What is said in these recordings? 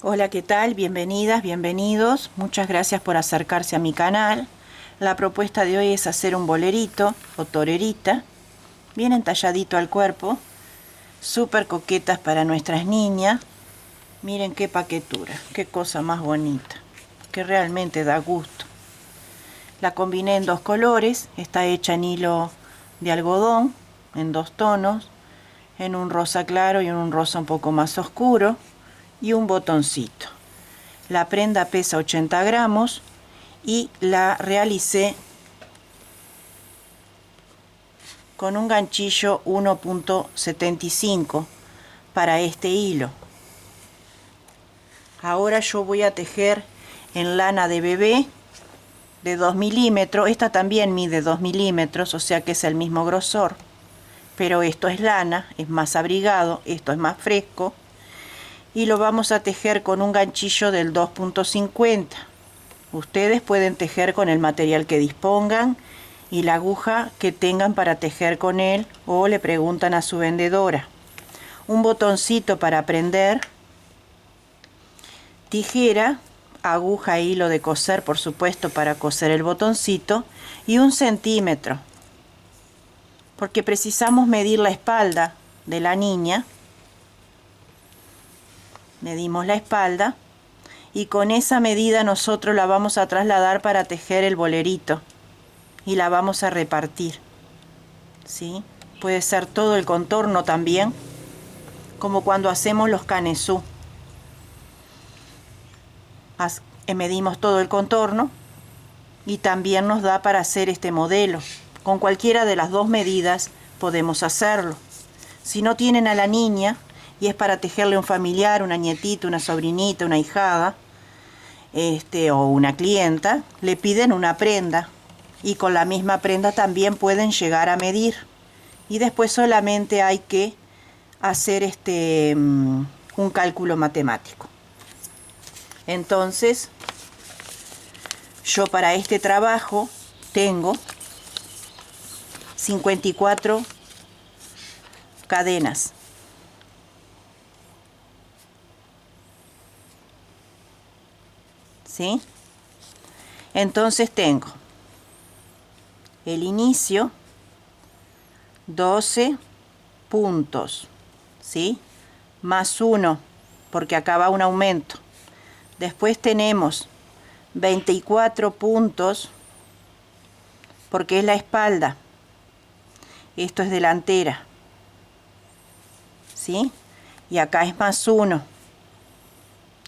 Hola, ¿qué tal? Bienvenidas, bienvenidos. Muchas gracias por acercarse a mi canal. La propuesta de hoy es hacer un bolerito o torerita, bien entalladito al cuerpo, súper coquetas para nuestras niñas. Miren qué paquetura, qué cosa más bonita, que realmente da gusto. La combiné en dos colores, está hecha en hilo de algodón, en dos tonos, en un rosa claro y en un rosa un poco más oscuro, y un botoncito. La prenda pesa 80 gramos y la realicé con un ganchillo 1.75 para este hilo. Ahora yo voy a tejer en lana de bebé de 2 milímetros. Esta también mide 2 milímetros, o sea que es el mismo grosor. Pero esto es lana, es más abrigado, esto es más fresco. Y lo vamos a tejer con un ganchillo del 2.50. Ustedes pueden tejer con el material que dispongan y la aguja que tengan para tejer con él, o le preguntan a su vendedora. Un botoncito para prender, tijera, aguja e hilo de coser, por supuesto, para coser el botoncito, y 1 centímetro, porque precisamos medir la espalda de la niña. Medimos la espalda y con esa medida nosotros la vamos a trasladar para tejer el bolerito y la vamos a repartir, ¿sí? Puede ser todo el contorno también, como cuando hacemos los canesú. Medimos todo el contorno y también nos da para hacer este modelo. Con cualquiera de las dos medidas podemos hacerlo. Si no tienen a la niña y es para tejerle a un familiar, una nietita, una sobrinita, una hijada, o una clienta, le piden una prenda y con la misma prenda también pueden llegar a medir. Y después solamente hay que hacer un cálculo matemático. Entonces, yo para este trabajo tengo 54 cadenas. ¿Sí? Entonces tengo el inicio, 12 puntos, ¿sí? Más 1, porque acá va un aumento. Después tenemos 24 puntos, porque es la espalda. Esto es delantera, ¿sí? Y acá es más 1.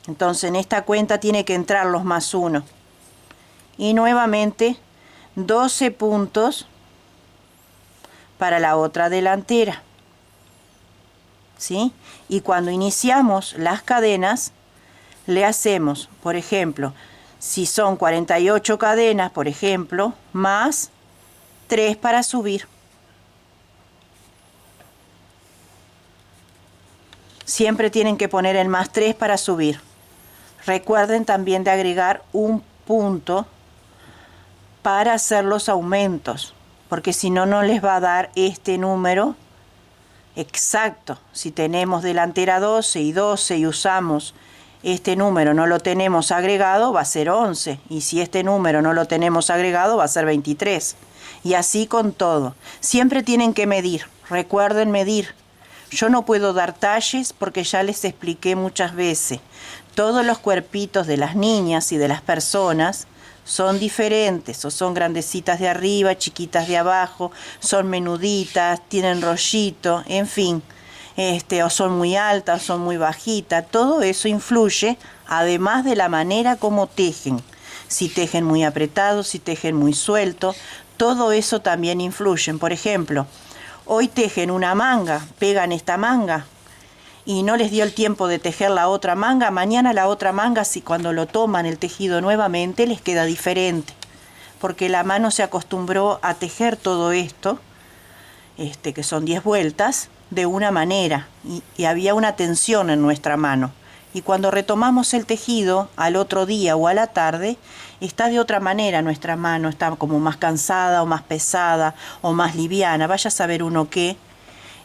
Entonces en esta cuenta tiene que entrar los más 1. Y nuevamente 12 puntos para la otra delantera, ¿sí? Y cuando iniciamos las cadenas, le hacemos, por ejemplo, si son 48 cadenas, por ejemplo, más 3 para subir. Siempre tienen que poner el más 3 para subir. Recuerden también de agregar un punto para hacer los aumentos, porque si no, no les va a dar este número exacto. Si tenemos delantera 12 y 12 y usamos este número, no lo tenemos agregado, va a ser 11. Y si este número no lo tenemos agregado, va a ser 23. Y así con todo. Siempre tienen que medir. Recuerden medir. Yo no puedo dar talles porque ya les expliqué muchas veces. Todos los cuerpitos de las niñas y de las personas son diferentes, o son grandecitas de arriba, chiquitas de abajo, son menuditas, tienen rollito, en fin, o son muy altas, son muy bajitas. Todo eso influye, además de la manera como tejen. Si tejen muy apretado, si tejen muy suelto, todo eso también influye. Por ejemplo, hoy tejen una manga, pegan esta manga y no les dio el tiempo de tejer la otra manga. Mañana la otra manga, si cuando lo toman el tejido nuevamente, les queda diferente, porque la mano se acostumbró a tejer todo esto, que son 10 vueltas, de una manera, y había una tensión en nuestra mano. Y cuando retomamos el tejido al otro día o a la tarde, está de otra manera nuestra mano, está como más cansada o más pesada o más liviana, vaya a saber uno qué.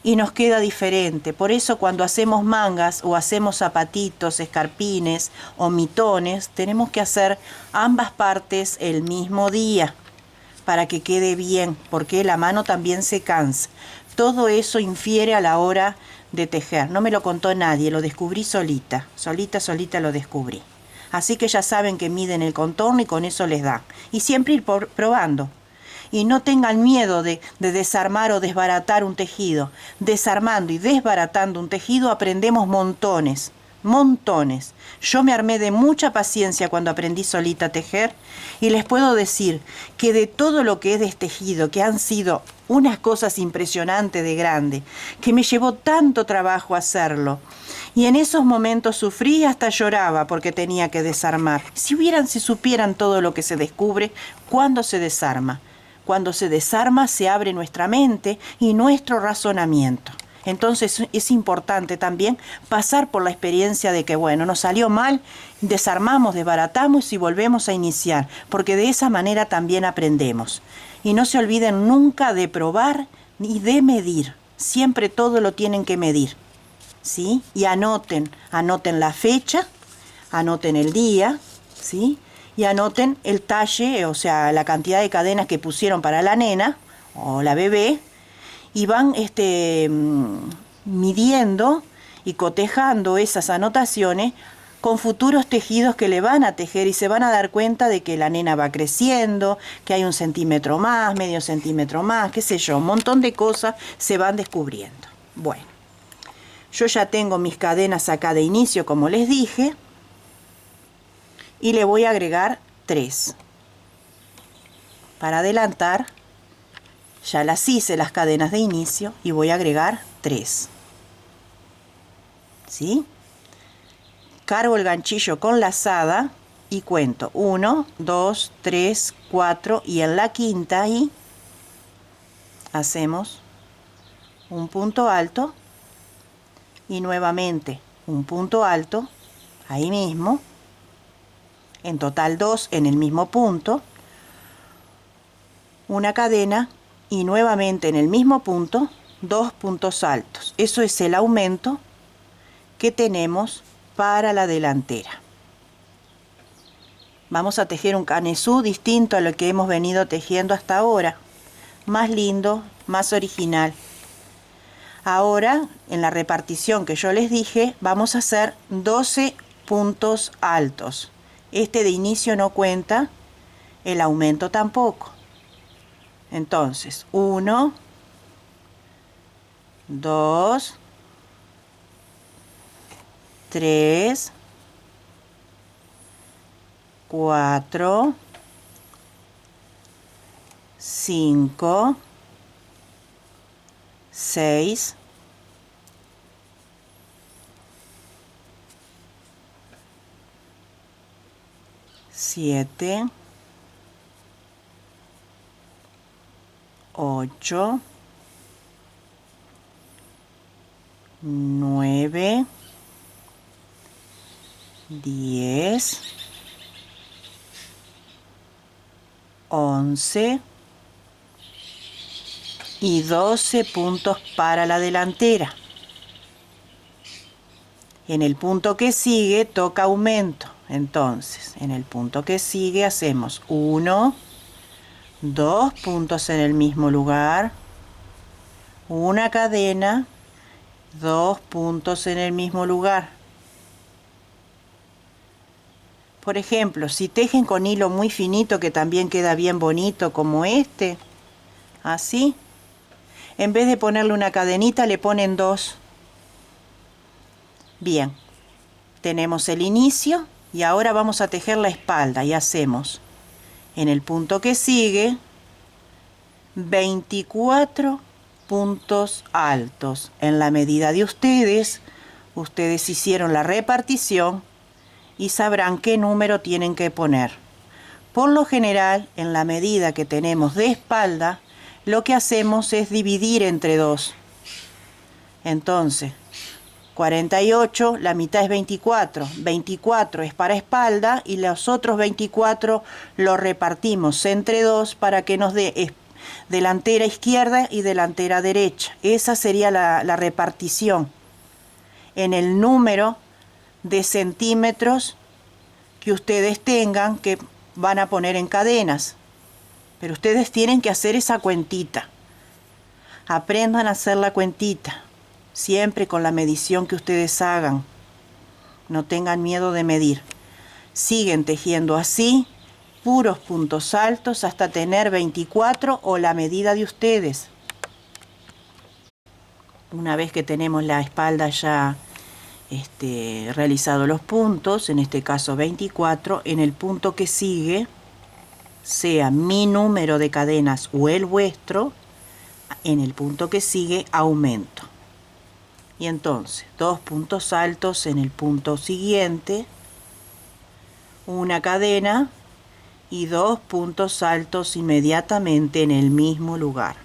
y nos queda diferente. Por eso cuando hacemos mangas o hacemos zapatitos, escarpines o mitones, tenemos que hacer ambas partes el mismo día para que quede bien, porque la mano también se cansa. Todo eso infiere a la hora de tejer. No me lo contó nadie, lo descubrí solita. Solita lo descubrí. Así que ya saben que miden el contorno y con eso les da. Y siempre ir probando. Y no tengan miedo de desarmar o desbaratar un tejido. Desarmando y desbaratando un tejido aprendemos montones. Montones. Yo me armé de mucha paciencia cuando aprendí solita a tejer y les puedo decir que de todo lo que he destejido, que han sido unas cosas impresionantes de grande, que me llevó tanto trabajo hacerlo. Y en esos momentos sufrí y hasta lloraba porque tenía que desarmar. Si supieran todo lo que se descubre cuando se desarma. Cuando se desarma se abre nuestra mente y nuestro razonamiento. Entonces es importante también pasar por la experiencia de que, bueno, nos salió mal, desarmamos, desbaratamos y volvemos a iniciar, porque de esa manera también aprendemos. Y no se olviden nunca de probar ni de medir. Siempre todo lo tienen que medir, ¿sí? Y anoten la fecha, anoten el día, ¿sí? Y anoten el talle, o sea, la cantidad de cadenas que pusieron para la nena o la bebé, y van midiendo y cotejando esas anotaciones con futuros tejidos que le van a tejer y se van a dar cuenta de que la nena va creciendo, que hay 1 centímetro más, medio centímetro más, qué sé yo, un montón de cosas se van descubriendo. Bueno, yo ya tengo mis cadenas acá de inicio, como les dije, y le voy a agregar 3. Para adelantar, ya las hice las cadenas de inicio y voy a agregar 3. ¿Sí? Cargo el ganchillo con lazada y cuento 1, 2, 3, 4 y en la quinta ahí hacemos un punto alto y nuevamente un punto alto ahí mismo, en total 2 en el mismo punto, una cadena y nuevamente en el mismo punto 2 puntos altos. Eso es el aumento que tenemos para la delantera. Vamos a tejer un canesú distinto a lo que hemos venido tejiendo hasta ahora, más lindo, más original. Ahora, en la repartición que yo les dije, vamos a hacer 12 puntos altos. Este de inicio no cuenta, el aumento tampoco. Entonces, 1, 2, 3, 4, 5, 6, 7, 8, 9, 10, 11 y 12 puntos para la delantera. En el punto que sigue toca aumento. Entonces, en el punto que sigue hacemos 1, 2 puntos en el mismo lugar, una cadena, 2 puntos en el mismo lugar. Por ejemplo, si tejen con hilo muy finito, que también queda bien bonito como este, así, en vez de ponerle una cadenita le ponen 2. Bien, tenemos el inicio y ahora vamos a tejer la espalda y hacemos en el punto que sigue 24 puntos altos. En la medida de ustedes hicieron la repartición y sabrán qué número tienen que poner. Por lo general, en la medida que tenemos de espalda, lo que hacemos es dividir entre 2. Entonces, 48, la mitad es 24. 24 es para espalda y los otros 24 los repartimos entre 2 para que nos dé delantera izquierda y delantera derecha. Esa sería la repartición en el número de centímetros que ustedes tengan que van a poner en cadenas. Pero ustedes tienen que hacer esa cuentita. Aprendan a hacer la cuentita, siempre con la medición que ustedes hagan. No tengan miedo de medir. Siguen tejiendo así, puros puntos altos hasta tener 24 o la medida de ustedes. Una vez que tenemos la espalda ya realizado los puntos, en este caso 24, en el punto que sigue, sea mi número de cadenas o el vuestro, en el punto que sigue aumento. Y entonces 2 puntos altos en el punto siguiente, una cadena y 2 puntos altos inmediatamente en el mismo lugar.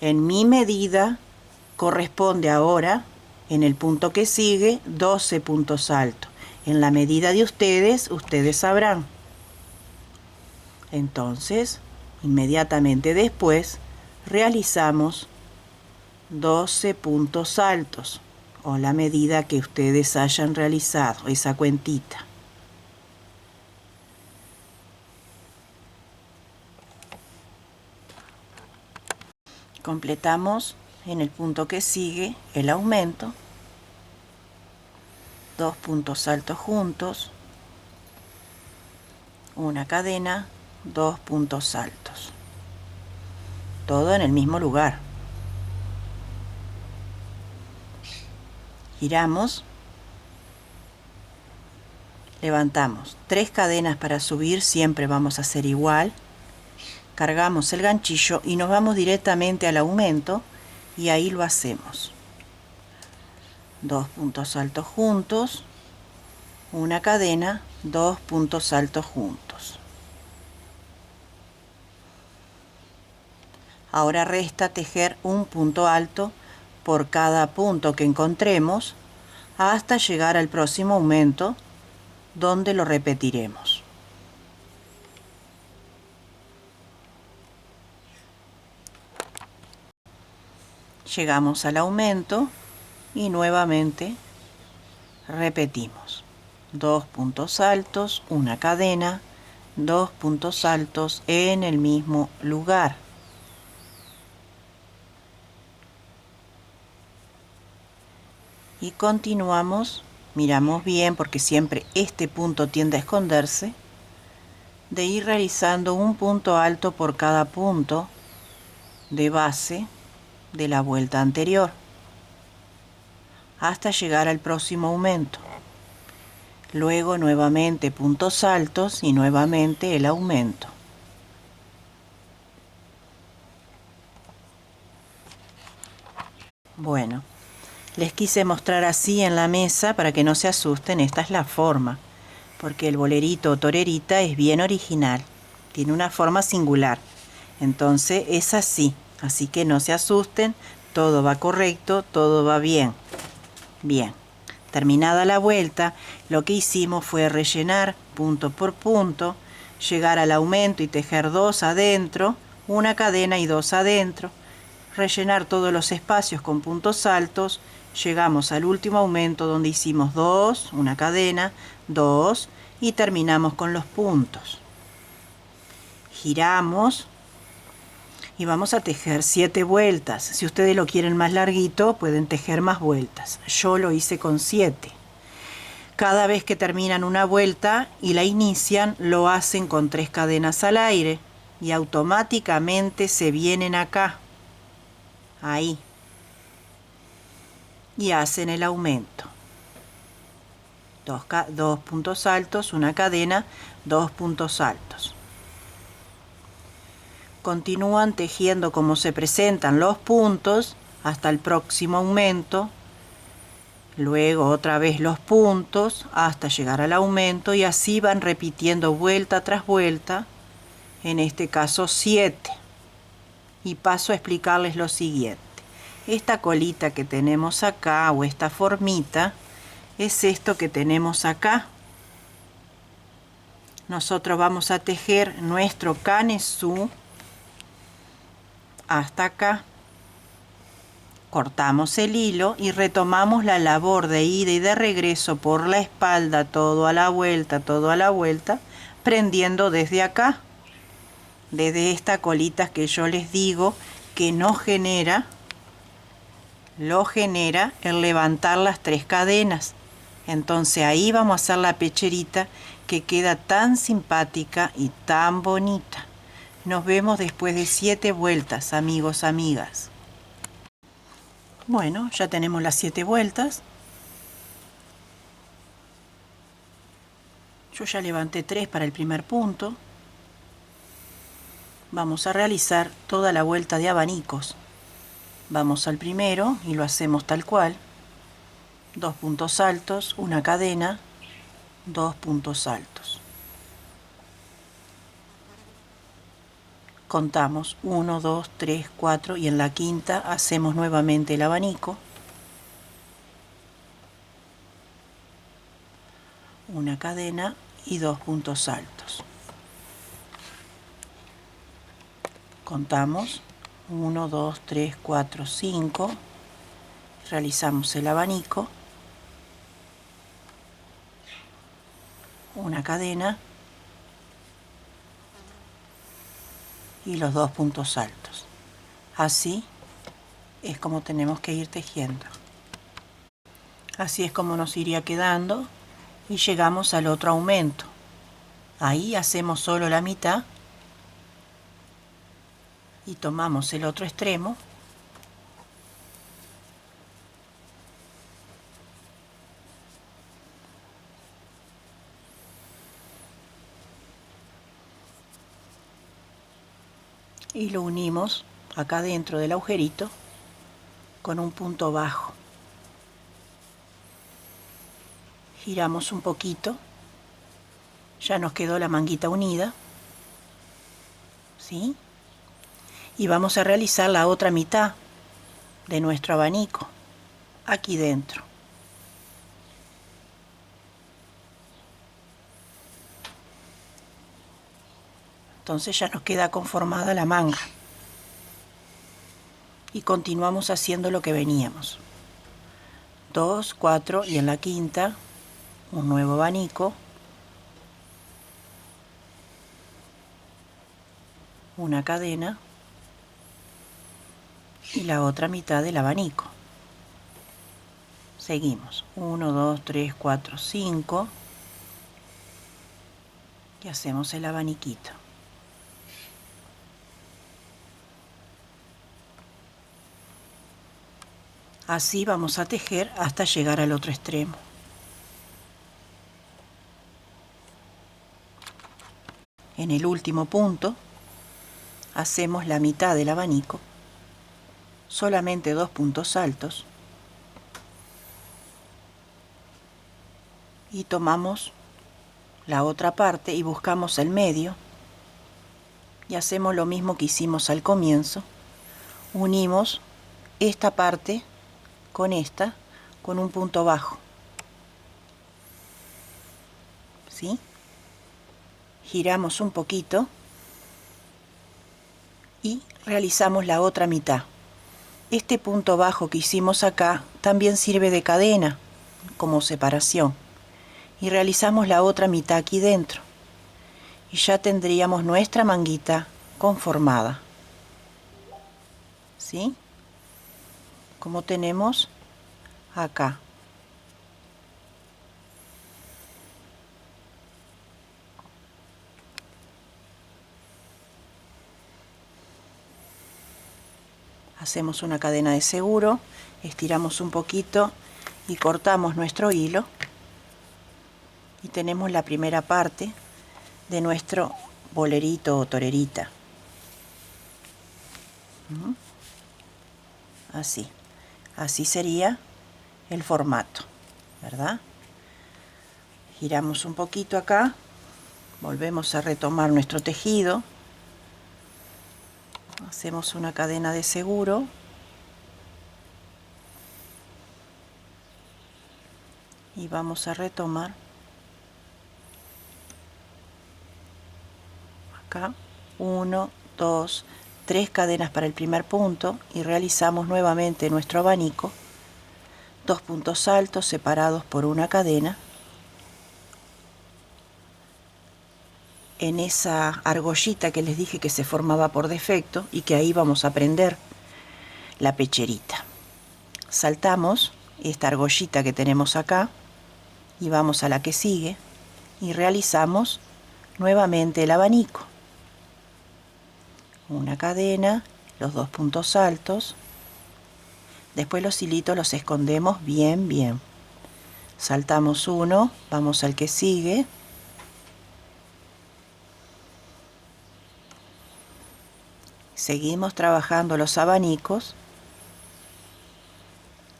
En mi medida corresponde ahora, en el punto que sigue, 12 puntos altos. En la medida de ustedes, ustedes sabrán. Entonces, inmediatamente después, realizamos 12 puntos altos, o la medida que ustedes hayan realizado, esa cuentita. Completamos en el punto que sigue el aumento, 2 puntos altos juntos, una cadena, 2 puntos altos, todo en el mismo lugar. Giramos, levantamos 3 cadenas para subir, siempre vamos a hacer igual. Cargamos el ganchillo y nos vamos directamente al aumento y ahí lo hacemos. 2 puntos altos juntos, una cadena, 2 puntos altos juntos. Ahora resta tejer un punto alto por cada punto que encontremos hasta llegar al próximo aumento, donde lo repetiremos. Llegamos al aumento y nuevamente repetimos 2 puntos altos, una cadena, 2 puntos altos en el mismo lugar. Y continuamos, miramos bien porque siempre este punto tiende a esconderse, de ir realizando un punto alto por cada punto de base de la vuelta anterior hasta llegar al próximo aumento. Luego nuevamente puntos altos y nuevamente el aumento. Bueno, les quise mostrar así en la mesa para que no se asusten. Esta es la forma, porque el bolerito o torerita es bien original, tiene una forma singular, entonces es así. Así que no se asusten, todo va correcto, todo va bien. Bien, terminada la vuelta, lo que hicimos fue rellenar punto por punto, llegar al aumento y tejer 2 adentro, una cadena y 2 adentro, rellenar todos los espacios con puntos altos, llegamos al último aumento donde hicimos 2, una cadena, 2 y terminamos con los puntos. Giramos y vamos a tejer 7 vueltas. Si ustedes lo quieren más larguito, pueden tejer más vueltas. Yo lo hice con 7. Cada vez que terminan una vuelta y la inician, lo hacen con 3 cadenas al aire y automáticamente se vienen acá, ahí, y hacen el aumento. 2 puntos altos, una cadena, 2 puntos altos. Continúan tejiendo como se presentan los puntos hasta el próximo aumento, luego otra vez los puntos hasta llegar al aumento y así van repitiendo vuelta tras vuelta, en este caso 7. Y paso a explicarles lo siguiente. Esta colita que tenemos acá o esta formita es esto que tenemos acá. nosotros vamos a tejer nuestro canesú hasta acá. Cortamos el hilo y retomamos la labor de ida y de regreso por la espalda, todo a la vuelta, prendiendo desde acá, desde esta colita que yo les digo que nos genera, lo genera el levantar las 3 cadenas. Entonces ahí vamos a hacer la pecherita que queda tan simpática y tan bonita. Nos vemos después de 7 vueltas, amigos, amigas. Bueno, ya tenemos las 7 vueltas. Yo ya levanté 3 para el primer punto. Vamos a realizar toda la vuelta de abanicos. Vamos al primero y lo hacemos tal cual. 2 puntos altos, una cadena, 2 puntos altos. Contamos 1, 2, 3, 4 y en la quinta hacemos nuevamente el abanico. Una cadena y 2 puntos altos. Contamos 1, 2, 3, 4, 5. Realizamos el abanico. Una cadena y los 2 puntos altos. Así es como tenemos que ir tejiendo. Así es como nos iría quedando y llegamos al otro aumento. Ahí hacemos solo la mitad y tomamos el otro extremo y lo unimos acá dentro del agujerito con un punto bajo. Giramos un poquito, ya nos quedó la manguita unida, ¿sí? Y vamos a realizar la otra mitad de nuestro abanico aquí dentro. Entonces ya nos queda conformada la manga. Y continuamos haciendo lo que veníamos. 2, 4 y en la quinta un nuevo abanico. Una cadena y la otra mitad del abanico. Seguimos. 1, 2, 3, 4, 5 y hacemos el abaniquito. Así vamos a tejer hasta llegar al otro extremo. En el último punto hacemos la mitad del abanico, solamente 2 puntos altos y tomamos la otra parte y buscamos el medio y hacemos lo mismo que hicimos al comienzo. Unimos esta parte con esta, con un punto bajo, ¿sí? Giramos un poquito y realizamos la otra mitad. Este punto bajo que hicimos acá también sirve de cadena como separación y realizamos la otra mitad aquí dentro y ya tendríamos nuestra manguita conformada, ¿sí? Como tenemos acá. Hacemos una cadena de seguro, estiramos un poquito y cortamos nuestro hilo y tenemos la primera parte de nuestro bolerito o torerita. Así sería el formato, ¿verdad? Giramos un poquito acá, volvemos a retomar nuestro tejido, hacemos una cadena de seguro y vamos a retomar acá, 1, 2, 3 cadenas para el primer punto y realizamos nuevamente nuestro abanico, 2 puntos altos separados por una cadena en esa argollita que les dije que se formaba por defecto y que ahí vamos a prender la pecherita. Saltamos esta argollita que tenemos acá y vamos a la que sigue y realizamos nuevamente el abanico, una cadena, los 2 puntos altos, después los hilitos los escondemos bien, saltamos uno, vamos al que sigue, seguimos trabajando los abanicos,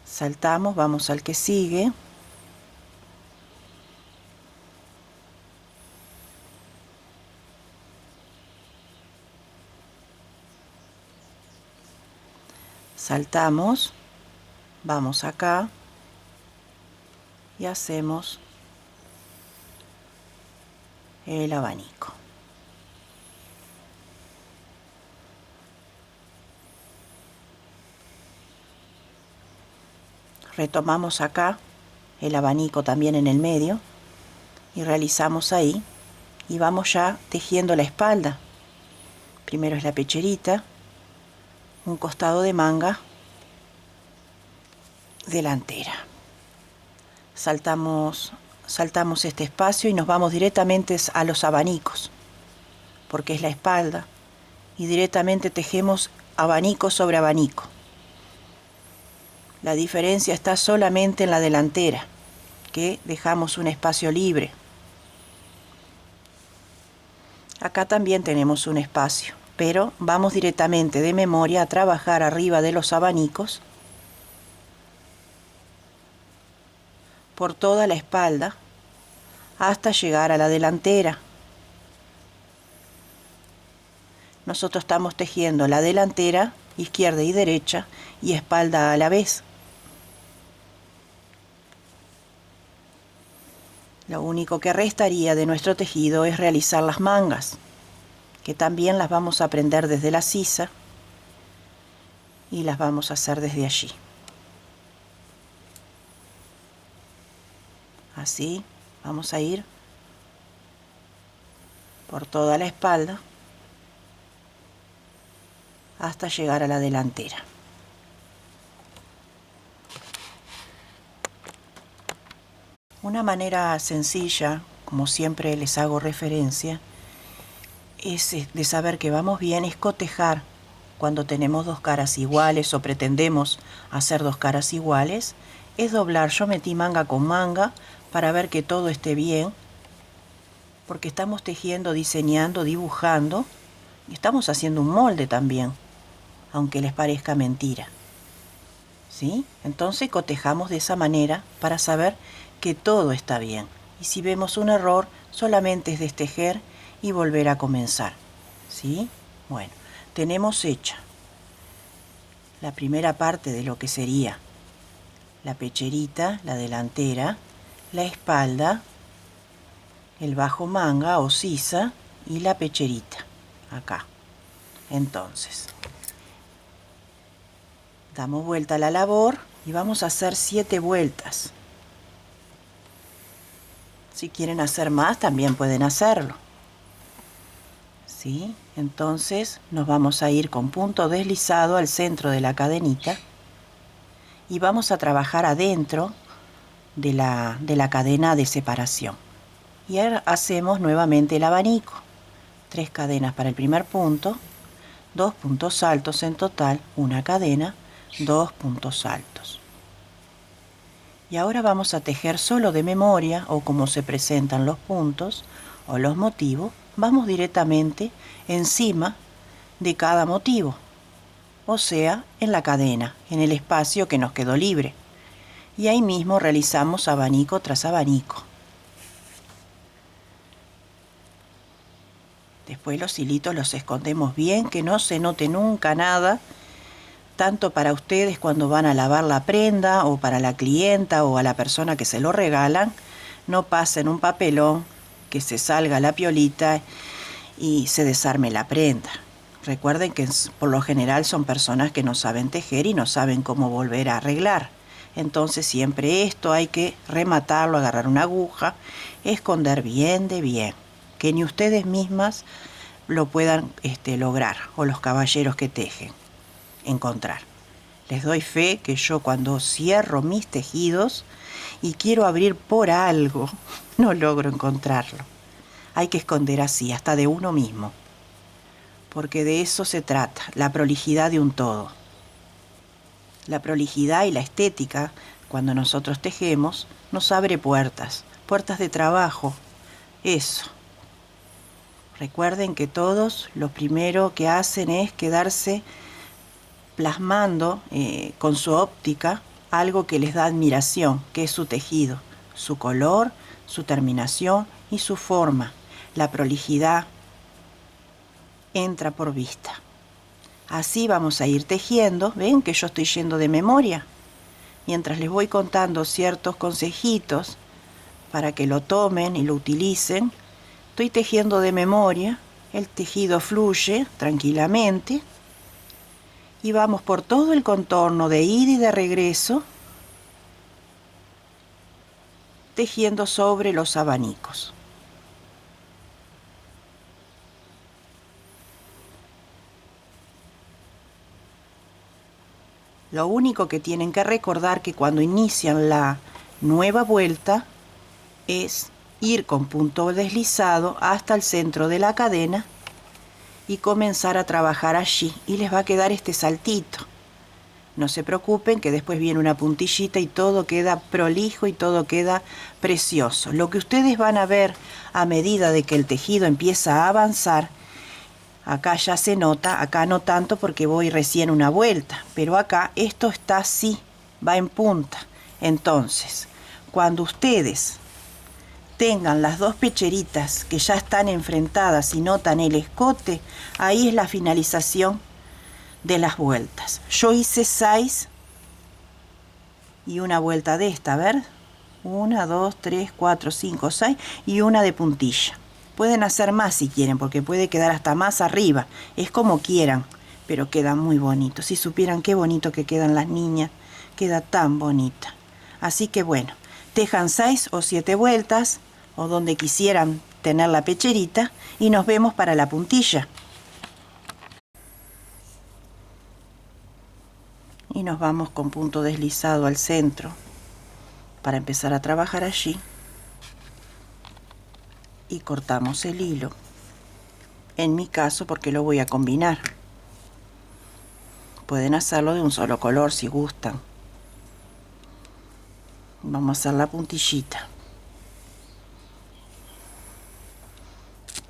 saltamos, vamos al que sigue, saltamos, vamos acá y hacemos el abanico. Retomamos acá el abanico también en el medio y realizamos ahí y vamos ya tejiendo la espalda. Primero es la pecherita, un costado de manga delantera. Saltamos este espacio y nos vamos directamente a los abanicos, porque es la espalda, y directamente tejemos abanico sobre abanico. La diferencia está solamente en la delantera, que dejamos un espacio libre. Acá también tenemos un espacio, pero vamos directamente de memoria a trabajar arriba de los abanicos por toda la espalda hasta llegar a la delantera. Nosotros estamos tejiendo la delantera, izquierda y derecha, y espalda a la vez. Lo único que restaría de nuestro tejido es realizar las mangas, que también las vamos a prender desde la sisa y las vamos a hacer desde allí. Así vamos a ir por toda la espalda hasta llegar a la delantera. Una manera sencilla, como siempre les hago referencia, es de saber que vamos bien, es cotejar cuando tenemos dos caras iguales o pretendemos hacer dos caras iguales, es doblar. Yo metí manga con manga para ver que todo esté bien, porque estamos tejiendo, diseñando, dibujando, y estamos haciendo un molde también, aunque les parezca mentira. ¿Sí? Entonces cotejamos de esa manera para saber que todo está bien. Y si vemos un error, solamente es destejer y volver a comenzar. ¿Sí? Bueno, tenemos hecha la primera parte de lo que sería la pecherita, la delantera, la espalda, el bajo manga o sisa y la pecherita acá. Entonces damos vuelta a la labor y vamos a hacer 7 vueltas. Si quieren hacer más, también pueden hacerlo. ¿Sí? Entonces nos vamos a ir con punto deslizado al centro de la cadenita y vamos a trabajar adentro de la cadena de separación. Y ahora hacemos nuevamente el abanico. 3 cadenas para el primer punto, 2 puntos altos en total, una cadena, 2 puntos altos. Y ahora vamos a tejer solo de memoria o como se presentan los puntos o los motivos, vamos directamente encima de cada motivo, o sea, en la cadena, en el espacio que nos quedó libre. Y ahí mismo realizamos abanico tras abanico. Después los hilitos los escondemos bien, que no se note nunca nada, tanto para ustedes cuando van a lavar la prenda o para la clienta o a la persona que se lo regalan. No pasen un papelón, que se salga la piolita y se desarme la prenda. Recuerden que por lo general son personas que no saben tejer y no saben cómo volver a arreglar. Entonces siempre esto hay que rematarlo, agarrar una aguja, esconder bien de bien, que ni ustedes mismas lo puedan lograr, o los caballeros que tejen, encontrar. Les doy fe que yo cuando cierro mis tejidos y quiero abrir por algo, no logro encontrarlo. Hay que esconder así, hasta de uno mismo, porque de eso se trata, la prolijidad de un todo. La prolijidad y la estética, cuando nosotros tejemos, nos abre puertas, puertas de trabajo, eso. Recuerden que todos lo primero que hacen es quedarse plasmando con su óptica algo que les da admiración, que es su tejido, su color, su terminación y su forma. La prolijidad entra por vista. Así vamos a ir tejiendo. Ven que yo estoy yendo de memoria. Mientras les voy contando ciertos consejitos para que lo tomen y lo utilicen, estoy tejiendo de memoria. El tejido fluye tranquilamente y vamos por todo el contorno de ida y de regreso, tejiendo sobre los abanicos. Lo único que tienen que recordar que cuando inician la nueva vuelta es ir con punto deslizado hasta el centro de la cadena y comenzar a trabajar allí, y les va a quedar este saltito. No se preocupen que después viene una puntillita y todo queda prolijo y todo queda precioso. Lo que ustedes van a ver a medida de que el tejido empieza a avanzar, acá ya se nota, acá no tanto porque voy recién una vuelta, pero acá esto está así, va en punta. Entonces, cuando ustedes tengan las dos pecheritas que ya están enfrentadas y notan el escote, ahí es la finalización de las vueltas. Yo hice 6 y una vuelta de esta, a ver, 1, 2, 3, 4, 5, 6 y una de puntilla. Pueden hacer más si quieren, porque puede quedar hasta más arriba, es como quieran, pero queda muy bonito. Si supieran qué bonito que quedan las niñas, queda tan bonita. Así que bueno, tejan 6 o 7 vueltas, o donde quisieran tener la pecherita, y nos vemos para la puntilla. Y nos vamos con punto deslizado al centro para empezar a trabajar allí, y cortamos el hilo, en mi caso porque lo voy a combinar. Pueden hacerlo de un solo color si gustan. Vamos a hacer la puntillita.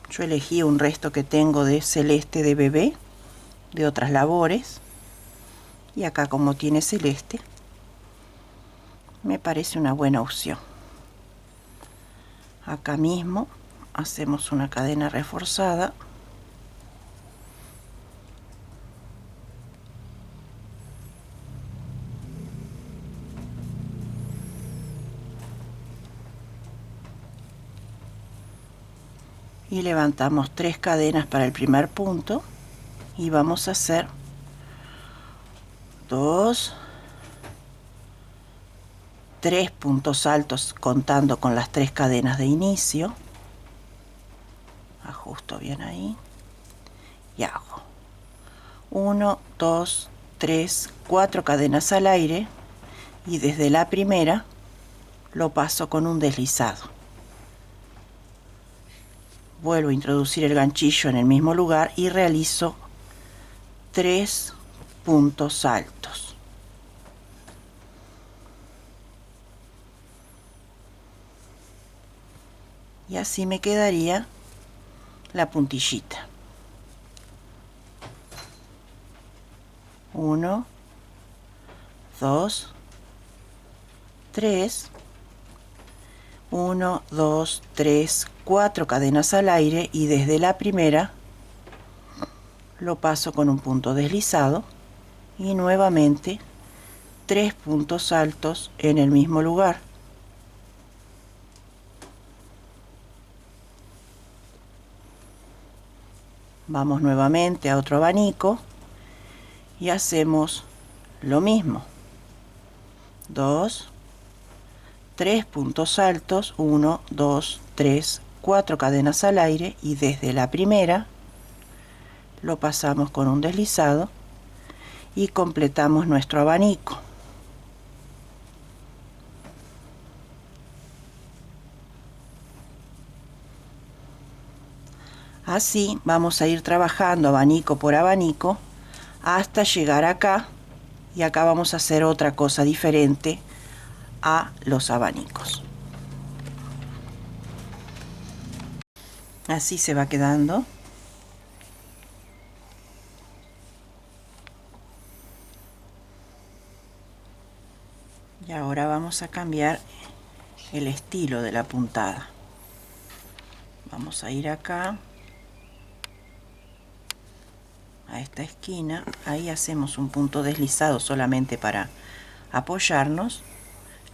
Yo elegí un resto que tengo de celeste de bebé, de otras labores, y acá como tiene celeste, me parece una buena opción. Acá mismo hacemos una cadena reforzada y levantamos 3 cadenas para el primer punto, y vamos a hacer 2, 3 puntos altos contando con las 3 cadenas de inicio. Ajusto bien ahí y hago 1, 2, 3, 4 cadenas al aire, y desde la primera lo paso con un deslizado. Vuelvo a introducir el ganchillo en el mismo lugar y realizo 3 puntos altos. Y así me quedaría la puntillita. 1, 2, 3, 1, 2, 3, 4 cadenas al aire, y desde la primera lo paso con un punto deslizado y nuevamente 3 puntos altos en el mismo lugar. Vamos nuevamente a otro abanico y hacemos lo mismo. 2, 3 puntos altos, 1, 2, 3, 4 cadenas al aire, y desde la primera lo pasamos con un deslizado y completamos nuestro abanico. Así vamos a ir trabajando abanico por abanico hasta llegar acá, y acá vamos a hacer otra cosa diferente a los abanicos. Así se va quedando. Y ahora vamos a cambiar el estilo de la puntada. Vamos a ir acá a esta esquina, ahí hacemos un punto deslizado solamente para apoyarnos,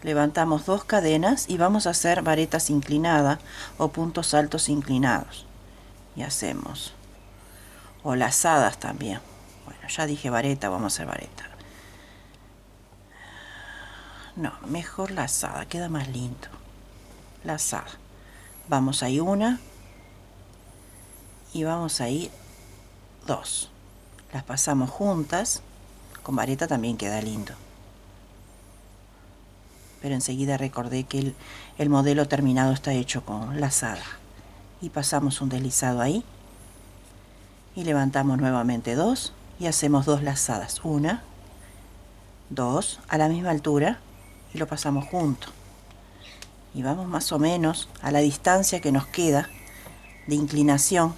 levantamos 2 cadenas y vamos a hacer varetas inclinadas o puntos altos inclinados, y hacemos, o lazadas también. Bueno, ya dije vareta, vamos a hacer vareta. No, mejor lazada, queda más lindo. Lazada. Vamos ahí una y vamos a ir 2. Las pasamos juntas. Con vareta también queda lindo, pero enseguida recordé que el modelo terminado está hecho con lazada. Y pasamos un deslizado ahí y levantamos nuevamente 2 y hacemos 2 lazadas, 1, 2 a la misma altura, y lo pasamos junto, y vamos más o menos a la distancia que nos queda de inclinación,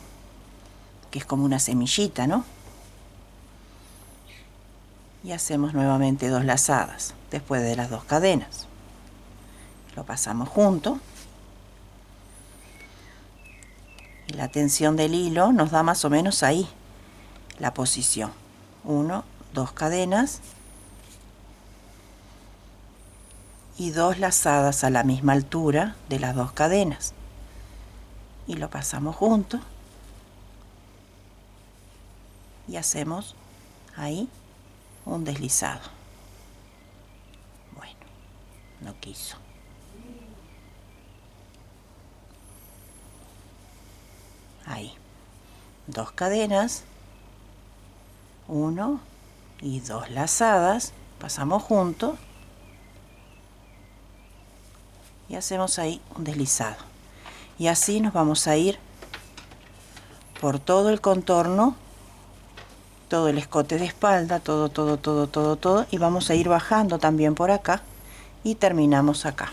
que es como una semillita, ¿no? Y hacemos nuevamente 2 lazadas después de las 2 cadenas, lo pasamos junto, y la tensión del hilo nos da más o menos ahí la posición. 1, 2 cadenas y 2 lazadas a la misma altura de las 2 cadenas, y lo pasamos junto y hacemos ahí un deslizado. Bueno, no quiso. Ahí, 2 cadenas, 1 y 2 lazadas, pasamos juntos y hacemos ahí un deslizado, y así nos vamos a ir por todo el contorno, todo el escote de espalda, todo, y vamos a ir bajando también por acá y terminamos acá.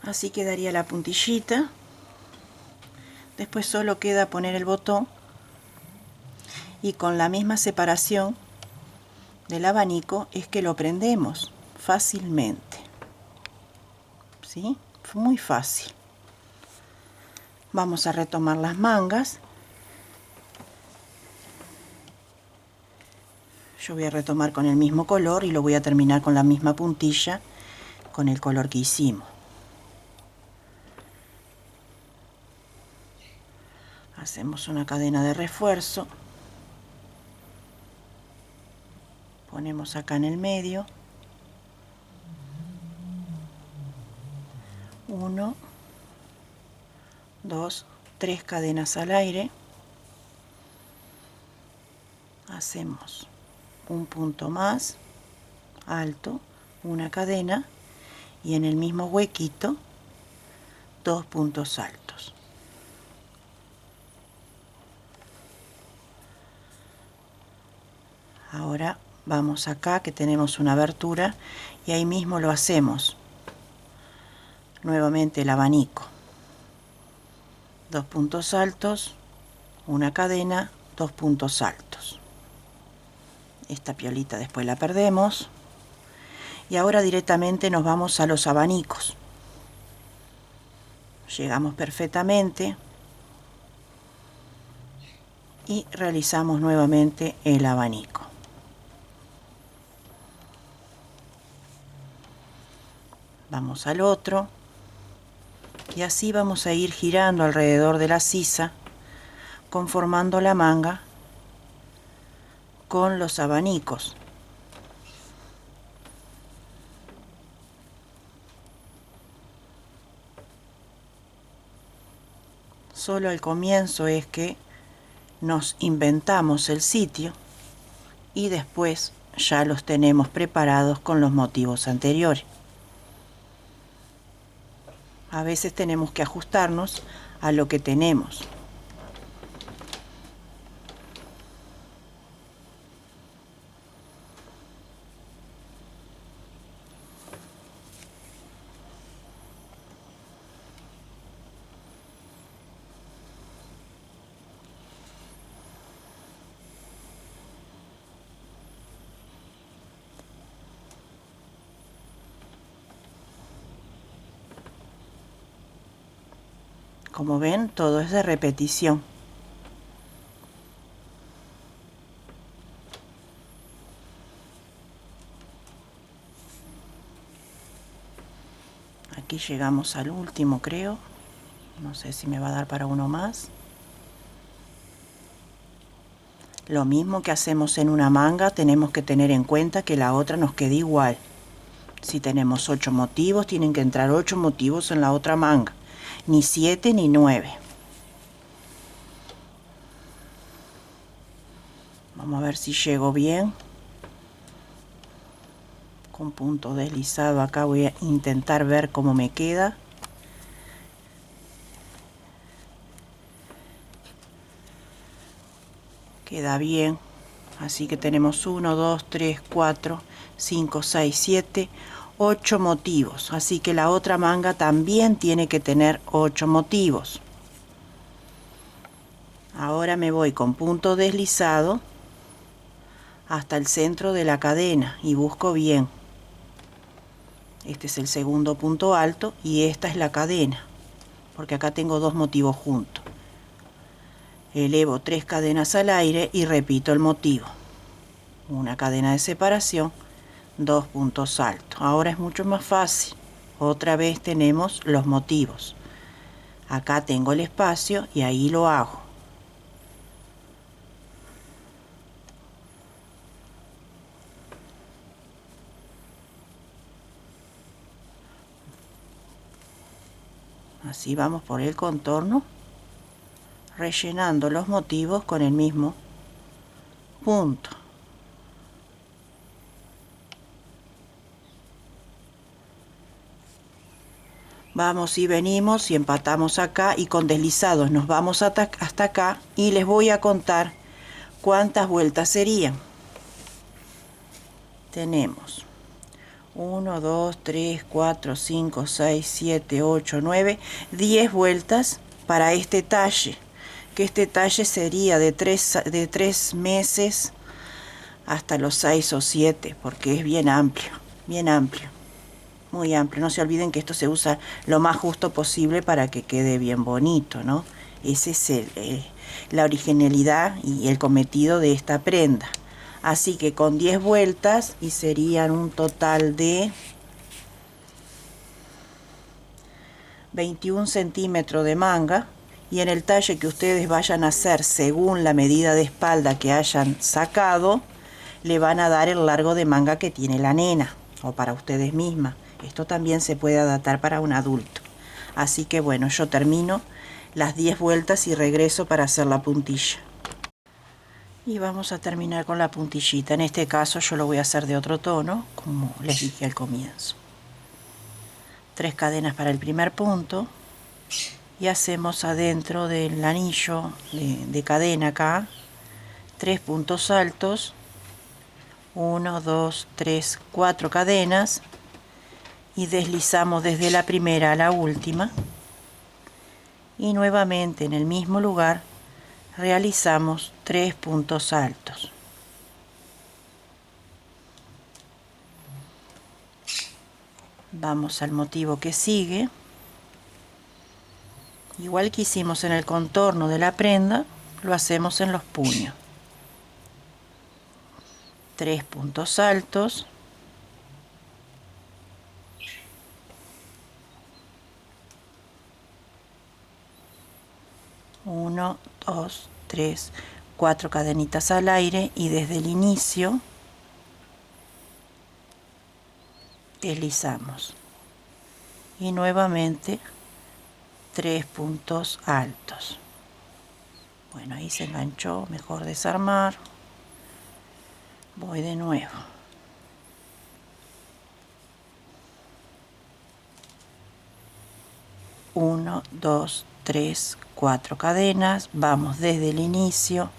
Así quedaría la puntillita. Después solo queda poner el botón, y con la misma separación del abanico es que lo prendemos fácilmente, ¿sí? Muy fácil. Vamos a retomar las mangas. Yo voy a retomar con el mismo color y lo voy a terminar con la misma puntilla con el color que hicimos. Hacemos una cadena de refuerzo, ponemos acá en el medio, 1, 2, 3 cadenas al aire, hacemos un punto más alto, una cadena, y en el mismo huequito 2 puntos altos. Ahora vamos acá que tenemos una abertura, y ahí mismo lo hacemos nuevamente el abanico, 2 puntos altos, una cadena, 2 puntos altos. Esta piolita después la perdemos, y ahora directamente nos vamos a los abanicos. Llegamos perfectamente y realizamos nuevamente el abanico. Vamos al otro, Y así vamos a ir girando alrededor de la sisa, conformando la manga con los abanicos. Solo al comienzo es que nos inventamos el sitio y después ya los tenemos preparados con los motivos anteriores. A veces tenemos que ajustarnos a lo que tenemos. Como ven, todo es de repetición. Aquí llegamos al último, creo. No sé si me va a dar para uno más. Lo mismo que hacemos en una manga, tenemos que tener en cuenta que la otra nos quede igual. Si tenemos 8 motivos, tienen que entrar 8 motivos en la otra manga. Ni 7 ni 9. Vamos a ver si llego bien. Con punto deslizado acá voy a intentar ver cómo me queda. Queda bien. Así que tenemos 1, 2, 3, 4, 5, 6, 7, 8 motivos. Así que la otra manga también tiene que tener 8 motivos. Ahora me voy con punto deslizado hasta el centro de la cadena y busco bien. Este es el segundo punto alto y esta es la cadena, porque acá tengo 2 motivos juntos. Elevo 3 cadenas al aire y repito el motivo. Una cadena de separación, 2 puntos altos. Ahora es mucho más fácil. Otra vez tenemos los motivos. Acá tengo el espacio y ahí lo hago. Así vamos por el contorno, rellenando los motivos con el mismo punto. Vamos y venimos y empatamos acá y con deslizados nos vamos hasta acá y les voy a contar cuántas vueltas serían. Tenemos 1, 2, 3, 4, 5, 6, 7, 8, 9, 10 vueltas para este talle, que este talle sería de 3 meses hasta los 6 o 7, porque es bien amplio, muy amplio. No se olviden que esto se usa lo más justo posible para que quede bien bonito, ¿no? Ese es la originalidad y el cometido de esta prenda. Así que con 10 vueltas y serían un total de 21 centímetros de manga, y en el talle que ustedes vayan a hacer según la medida de espalda que hayan sacado, le van a dar el largo de manga que tiene la nena o para ustedes mismas. Esto también se puede adaptar para un adulto. Así que bueno, yo termino las 10 vueltas y regreso para hacer la puntilla. Y vamos a terminar con la puntillita. En este caso yo lo voy a hacer de otro tono, como les dije al comienzo. 3 cadenas para el primer punto y hacemos adentro del anillo de cadena acá 3 puntos altos, 1, 2, 3, 4 cadenas, y deslizamos desde la primera a la última y nuevamente en el mismo lugar realizamos 3 puntos altos. Vamos al motivo que sigue. Igual que hicimos en el contorno de la prenda, lo hacemos en los puños. 3 puntos altos. 1, 2, 3, 4 cadenitas al aire y desde el inicio deslizamos y nuevamente 3 puntos altos. Bueno, ahí se enganchó, mejor desarmar. Voy de nuevo. Uno, dos, 3, 4 cadenas, vamos desde el inicio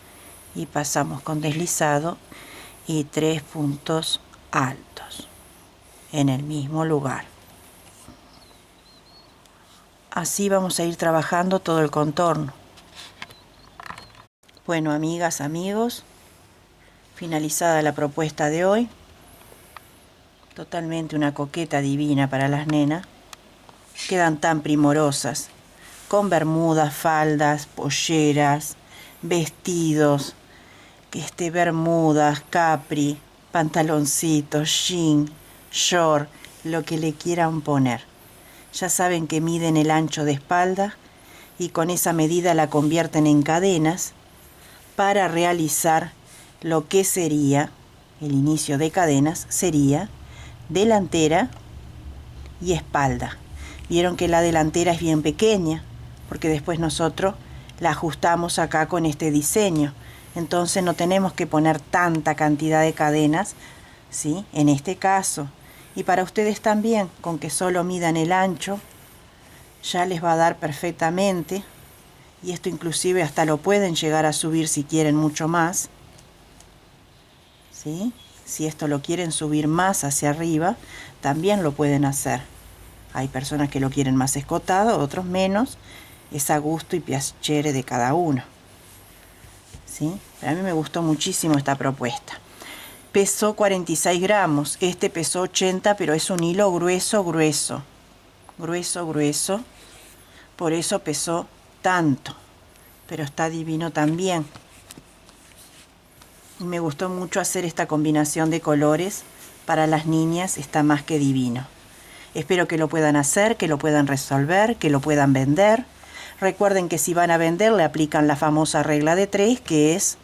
y pasamos con deslizado y 3 puntos altos en el mismo lugar. Así vamos a ir trabajando todo el contorno. Bueno, amigas, amigos, finalizada la propuesta de hoy. Totalmente una coqueta divina para las nenas. Quedan tan primorosas, con bermudas, faldas, polleras, vestidos, bermudas, capri, pantaloncitos, jean, short, lo que le quieran poner. Ya saben que miden el ancho de espalda y con esa medida la convierten en cadenas para realizar lo que sería, el inicio de cadenas sería delantera y espalda. Vieron que la delantera es bien pequeña, porque después nosotros la ajustamos acá con este diseño. Entonces no tenemos que poner tanta cantidad de cadenas, ¿sí? En este caso. Y para ustedes también, con que solo midan el ancho, ya les va a dar perfectamente. Y esto inclusive hasta lo pueden llegar a subir si quieren mucho más, ¿sí? Si esto lo quieren subir más hacia arriba, también lo pueden hacer. Hay personas que lo quieren más escotado, otros menos. Es a gusto y piacere de cada uno, ¿sí? Pero a mí me gustó muchísimo esta propuesta. Pesó 46 gramos. Este pesó 80, pero es un hilo grueso, grueso. Grueso, grueso. Por eso pesó tanto. Pero está divino también. Y me gustó mucho hacer esta combinación de colores. Para las niñas está más que divino. Espero que lo puedan hacer, que lo puedan resolver, que lo puedan vender. Recuerden que si van a vender le aplican la famosa regla de 3, que es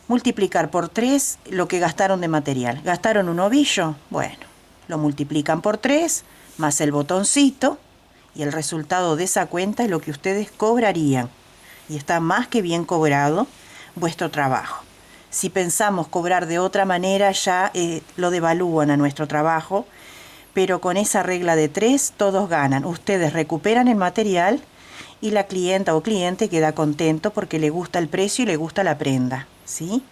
multiplicar por 3 lo que gastaron de material. ¿Gastaron un ovillo? Bueno, lo multiplican por 3 más el botoncito y el resultado de esa cuenta es lo que ustedes cobrarían. Y está más que bien cobrado vuestro trabajo. Si pensamos cobrar de otra manera ya lo devalúan a nuestro trabajo. Pero con esa regla de 3 todos ganan. Ustedes recuperan el material y la clienta o cliente queda contento porque le gusta el precio y le gusta la prenda, ¿sí?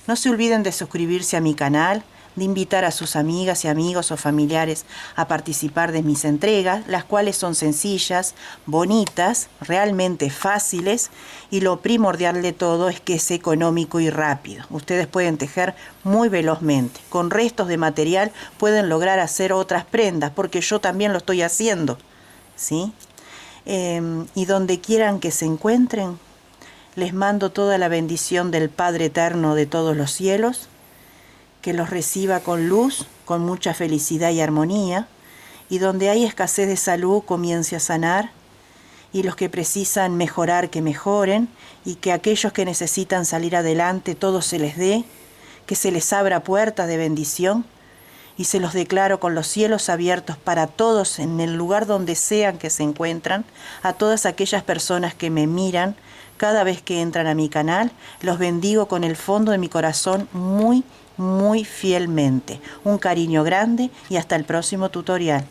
No se olviden de suscribirse a mi canal, de invitar a sus amigas y amigos o familiares a participar de mis entregas, las cuales son sencillas, bonitas, realmente fáciles y lo primordial de todo es que es económico y rápido. Ustedes pueden tejer muy velozmente. Con restos de material pueden lograr hacer otras prendas porque yo también lo estoy haciendo, ¿sí? Y donde quieran que se encuentren, les mando toda la bendición del Padre Eterno de todos los cielos, que los reciba con luz, con mucha felicidad y armonía, y donde hay escasez de salud comience a sanar, y los que precisan mejorar que mejoren, y que aquellos que necesitan salir adelante todo se les dé, que se les abra puertas de bendición, y se los declaro con los cielos abiertos para todos en el lugar donde sean que se encuentran, a todas aquellas personas que me miran cada vez que entran a mi canal, los bendigo con el fondo de mi corazón muy fielmente. Un cariño grande y hasta el próximo tutorial.